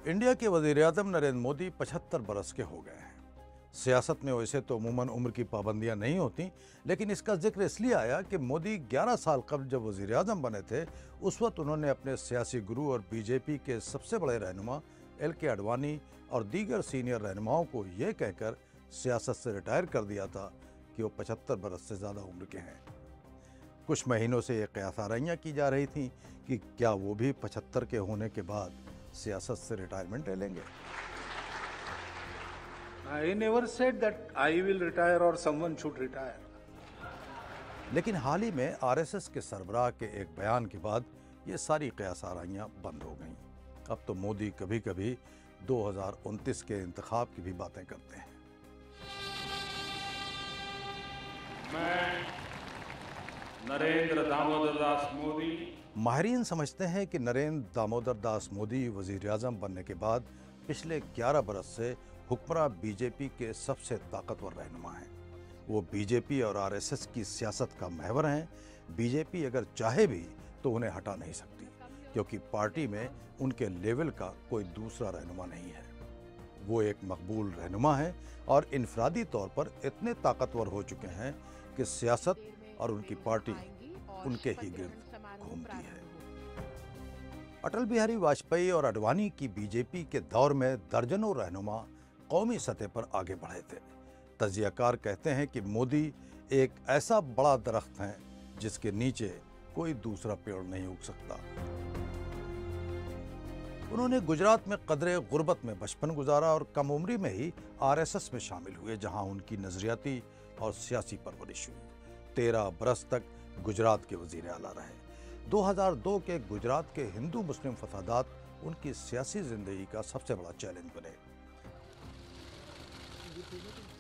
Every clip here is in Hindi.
इंडिया के वज़ीर-ए-आज़म नरेंद्र मोदी 75 बरस के हो गए हैं। सियासत में वैसे तो अमूमन उम्र की पाबंदियां नहीं होती, लेकिन इसका जिक्र इसलिए आया कि मोदी 11 साल कबल जब वज़ीर-ए-आज़म बने थे, उस वक्त उन्होंने अपने सियासी गुरु और बीजेपी के सबसे बड़े रहनुमा एल.के. आडवाणी और दीगर सीनियर रहनुमाओं को यह कहकर सियासत से रिटायर कर दिया था कि वो 75 बरस से ज़्यादा उम्र के हैं। कुछ महीनों से ये क़यासाराइयाँ की जा रही थीं कि क्या वो भी 75 के होने के बाद सियासत से रिटायरमेंट ले लेंगे। I never said that I will retire or someone should retire. लेकिन हाल ही में आरएसएस के सरबराह के एक बयान के बाद ये सारी क़यासाराइयाँ बंद हो गईं। अब तो मोदी कभी कभी 2029 के इंतखाब की भी बातें करते हैं। मैं नरेंद्र दामोदर दास मोदी। माहिरीन समझते हैं कि नरेंद्र दामोदर दास मोदी वज़ीर-ए-आज़म बनने के बाद पिछले 11 बरस से हुक्मरां बीजेपी के सबसे ताकतवर रहनुमा हैं। वो बीजेपी और आरएसएस की सियासत का महवर हैं। बीजेपी अगर चाहे भी तो उन्हें हटा नहीं सकती, क्योंकि पार्टी में उनके लेवल का कोई दूसरा रहनुमा नहीं है। वो एक मकबूल रहनुमा हैं और इनफरादी तौर पर इतने ताकतवर हो चुके हैं कि सियासत और उनकी पार्टी उनके ही गिर्द घूमती है। अटल बिहारी वाजपेयी और आडवाणी की बीजेपी के दौर में दर्जनों रहनुमा कौमी सतह पर आगे बढ़े थे। तजियाकार कहते हैं कि मोदी एक ऐसा बड़ा दरख्त है जिसके नीचे कोई दूसरा पेड़ नहीं उग सकता। उन्होंने गुजरात में कदरे गुर्बत में बचपन गुजारा और कम उम्री में ही आरएसएस में शामिल हुए, जहां उनकी नजरियाती और सियासी परवरिश हुई। 13 बरस तक गुजरात के वजीर आला रहे। 2002 के गुजरात के हिंदू मुस्लिम फसादात उनकी सियासी जिंदगी का सबसे बड़ा चैलेंज बने।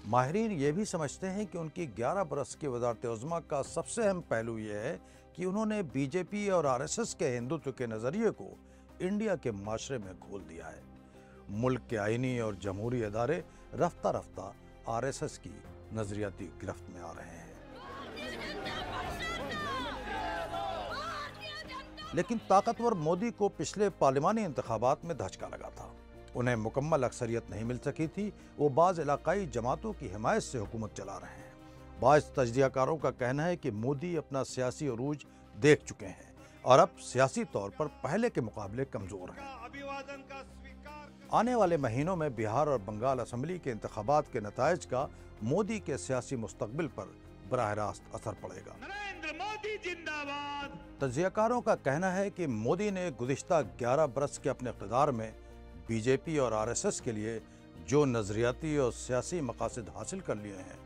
माहिरीन ये भी समझते हैं कि उनकी 11 बरस की वज़ारत-ए-उज़्मा का सबसे अहम पहलू यह है कि उन्होंने बीजेपी और आरएसएस के हिंदुत्व के नज़रिए को इंडिया के माशरे में घोल दिया है। मुल्क के आईनी और जमहूरी अदारे रफ्ता रफ्ता आरएसएस की नजरियाती गिरफ्त में आ रहे हैं। लेकिन ताकतवर मोदी को पिछले पार्लिमानी इंतखाबात में धचका लगा था। उन्हें मुकम्मल अक्सरियत नहीं मिल सकी थी। वो बाज़ इलाकाई जमातों की हिमायत से हुकूमत चला रहे हैं। बाज़ तजदियाकारों का कहना है कि मोदी अपना सियासी उरूज देख चुके हैं और अब सियासी तौर पर पहले के मुकाबले कमज़ोर हैं। आने वाले महीनों में बिहार और बंगाल असम्बली के इंतखाबात के नताइज का मोदी के सियासी मुस्तकबिल पर बराह रास्त असर पड़ेगा। मोदी जिंदाबाद। तजियाकारों का कहना है कि मोदी ने गुज़िश्ता 11 बरस के अपने इक़्तिदार में बीजेपी और आरएसएस के लिए जो नज़रियाती और सियासी मकासद हासिल कर लिए हैं,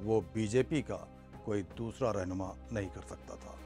वो बीजेपी का कोई दूसरा रहनुमा नहीं कर सकता था।